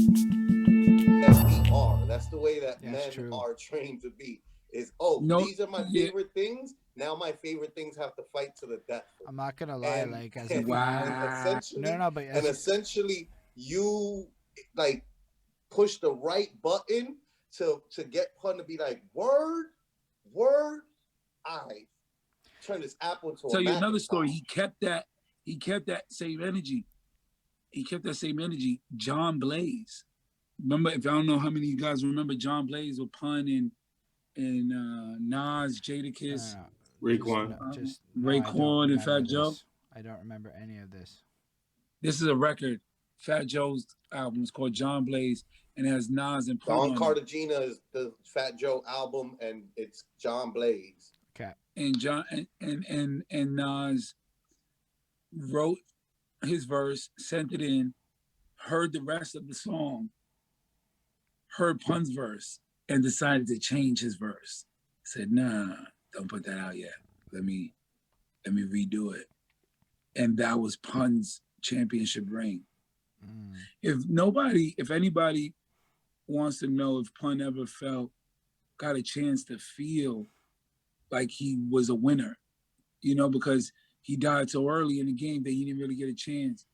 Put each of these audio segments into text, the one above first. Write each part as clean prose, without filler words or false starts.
that we are. That's the way that That's men true. are trained to be. Is No, these are my yeah, favorite things. Now my favorite things have to fight to the death for I'm me. not gonna lie, And like as a and fan. and wow. No, no, essentially no, but and as essentially you like push the right button to get pun to be like word. I turn this apple into Tell a you another story. Macintosh. He kept that. He kept that same energy. He kept that same energy. John Blaze. Remember, if I don't know how many of you guys remember John Blaze with Pun and Nas, Jadakiss, no, Raekwon. just no. I don't Raekwon, and remember Fat Joe. this. I don't remember any of this. This is a record. Fat Joe's album is called John Blaze, and it has Nas and Pun Don on it. Cartagena is the Fat Joe album, and it's John Blaze. Okay. And John and Nas wrote his verse, sent it in, heard the rest of the song, heard Pun's verse, and decided to change his verse. Said, "Nah, don't put that out yet. Let me redo it." And that was Pun's championship ring. Mm. If anybody wants to know if Pun ever got a chance to feel like he was a winner, because he died so early in the game that he didn't really get a chance.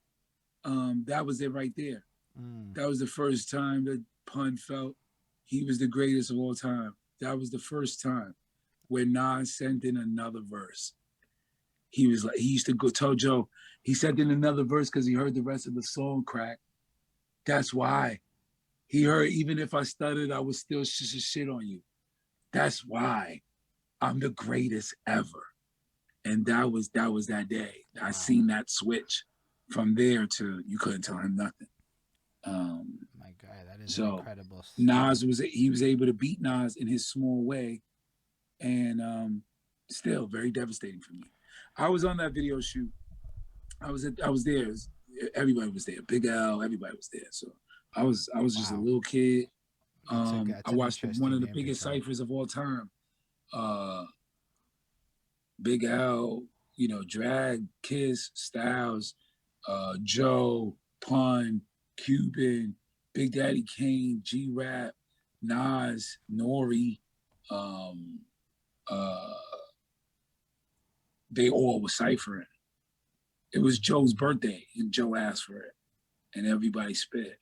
That was it right there. Mm. That was the first time that Pun felt he was the greatest of all time. That was the first time where Nas sent in another verse. He was like, he used to go tell Joe, he sent in another verse because he heard the rest of the song crack. That's why. He heard, even if I stuttered, I would still shit on you. That's why I'm the greatest ever. And that was that day. I seen that switch from there to you couldn't tell him nothing. My God, that is So incredible. Nas was able to beat Nas in his small way, and still very devastating for me. I was on that video shoot. I was there. Everybody was there. Big L, everybody was there. So I was just a little kid. I watched one of the biggest ciphers of all time. Big L, Drag, Kiss, Styles, Joe, Pun, Cuban, Big Daddy Kane, G-Rap, Nas, Nori, they all were ciphering. It was Joe's birthday, and Joe asked for it, and everybody spit.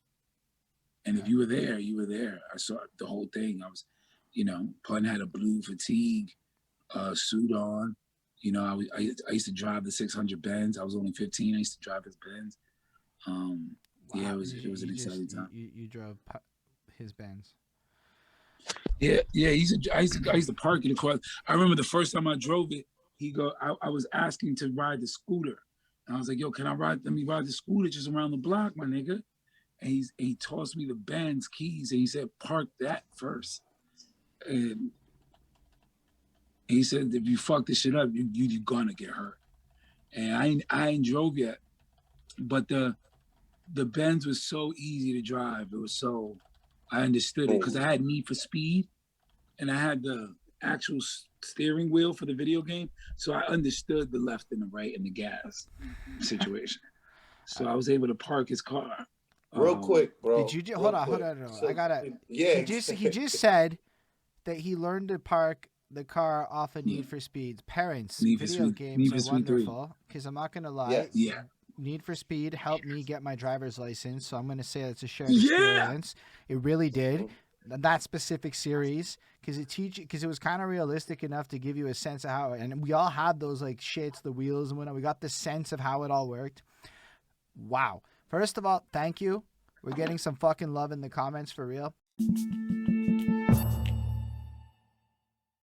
And if you were there, you were there. I saw the whole thing. I was, Pun had a blue fatigue suit on. I used to drive the 600 Benz. I was only 15. I used to drive his Benz. Yeah, it was an exciting time. You drove his Benz. Yeah. I used to park it across. I remember the first time I drove it. I was asking to ride the scooter, and I was like, "Yo, let me ride the scooter just around the block, my nigga." And he tossed me the Benz keys, and he said, "Park that first." And he said, "If you fuck this shit up, you're gonna get hurt." And I ain't drove yet, but the Benz was so easy to drive. I understood it because I had Need for Speed, and I had the actual steering wheel for the video game, so I understood the left and the right and the gas situation. So I was able to park his car. Real quick, bro. Did you hold on? So, I gotta. Yeah. He just said that he learned to park the car off of Need for Speed's parents. Video games are wonderful because I'm not gonna lie. Yeah. Need for Speed helped me get my driver's license, so I'm gonna say it's a shared experience. It really did. That specific series because it was kind of realistic enough to give you a sense of how, and we all had those like shits, the wheels and whatnot. We got the sense of how it all worked. Wow. First of all, thank you. We're getting some fucking love in the comments for real.